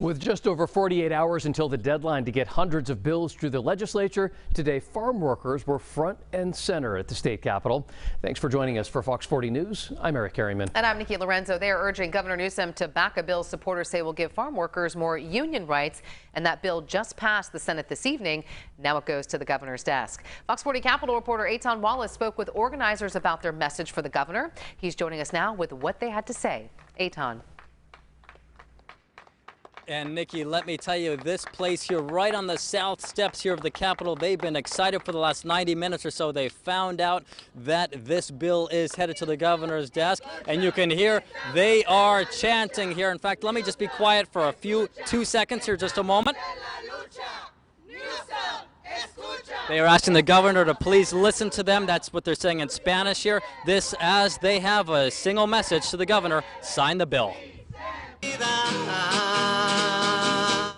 With just over 48 hours until the deadline to get hundreds of bills through the legislature, today farm workers were front and center at the state capitol. Thanks for joining us for Fox 40 News. I'm Eric Harriman. And I'm Nikki Lorenzo. They are urging Governor Newsom to back a bill supporters say will give farm workers more union rights. And that bill just passed the Senate this evening. Now it goes to the governor's desk. Fox 40 Capitol reporter Eitan Wallace spoke with organizers about their message for the governor. He's joining us now with what they had to say. Eitan. And Nikki, let me tell you, this place here right on the south steps here of the Capitol, they've been excited for the last 90 minutes or so. They found out that this bill is headed to the governor's desk, and you can hear they are chanting here. In fact, let me just be quiet for 2 seconds here, just a moment. They are asking the governor to please listen to them. That's what they're saying in Spanish here. This as they have a single message to the governor: sign the bill.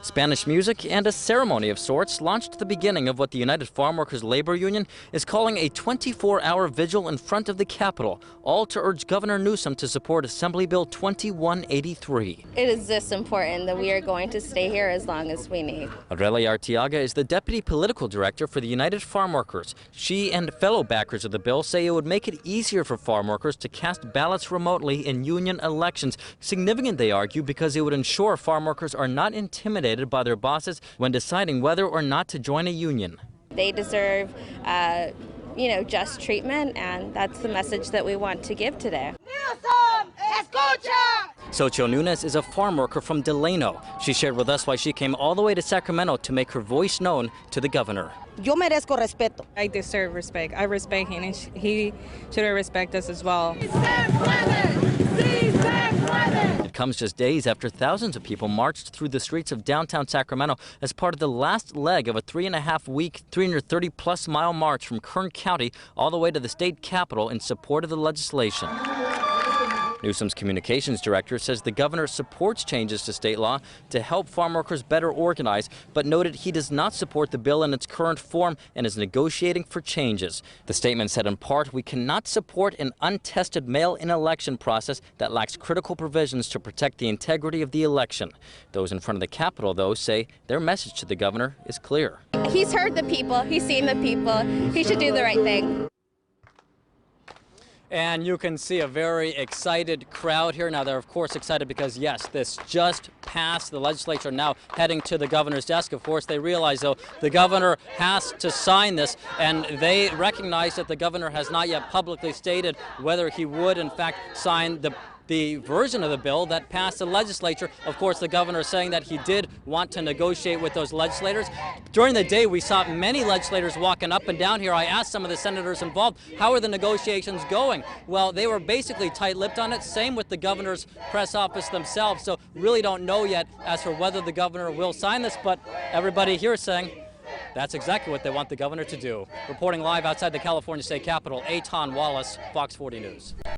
Spanish music and a ceremony of sorts launched the beginning of what the United Farm Workers Labor Union is calling a 24-hour vigil in front of the Capitol, all to urge Governor Newsom to support Assembly Bill 2183. It is this important that we are going to stay here as long as we need. Aurelia Arteaga is the Deputy Political Director for the United Farm Workers. She and fellow backers of the bill say it would make it easier for farm workers to cast ballots remotely in union elections. Significant, they argue, because it would ensure farm workers are not intimidated by their bosses when deciding whether or not to join a union. They deserve, just treatment, and that's the message that we want to give today. Xochitl Nunes is a farm worker from Delano. She shared with us why she came all the way to Sacramento to make her voice known to the governor. Yo merezco respeto. I deserve respect. I respect him, and he should respect us as well. It comes just days after thousands of people marched through the streets of downtown Sacramento as part of the last leg of a 3.5-week, 330-plus mile march from Kern County all the way to the state capitol in support of the legislation. Newsom's communications director says the governor supports changes to state law to help farm workers better organize, but noted he does not support the bill in its current form and is negotiating for changes. The statement said in part, "We cannot support an untested mail-in election process that lacks critical provisions to protect the integrity of the election." Those in front of the Capitol, though, say their message to the governor is clear. He's heard the people, he's seen the people, he should do the right thing. And you can see a very excited crowd here. Now, they're, of course, excited because, yes, this just passed. The legislature now heading to the governor's desk. Of course, they realize, though, the governor has to sign this, and they recognize that the governor has not yet publicly stated whether he would, in fact, sign the version of the bill that passed the legislature. Of course, the governor is saying that he did want to negotiate with those legislators. During the day, we saw many legislators walking up and down here. I asked some of the senators involved, how are the negotiations going? Well, they were basically tight-lipped on it. Same with the governor's press office themselves. So really don't know yet as for whether the governor will sign this, but everybody here is saying that's exactly what they want the governor to do. Reporting live outside the California State Capitol, Eitan Wallace, Fox 40 News.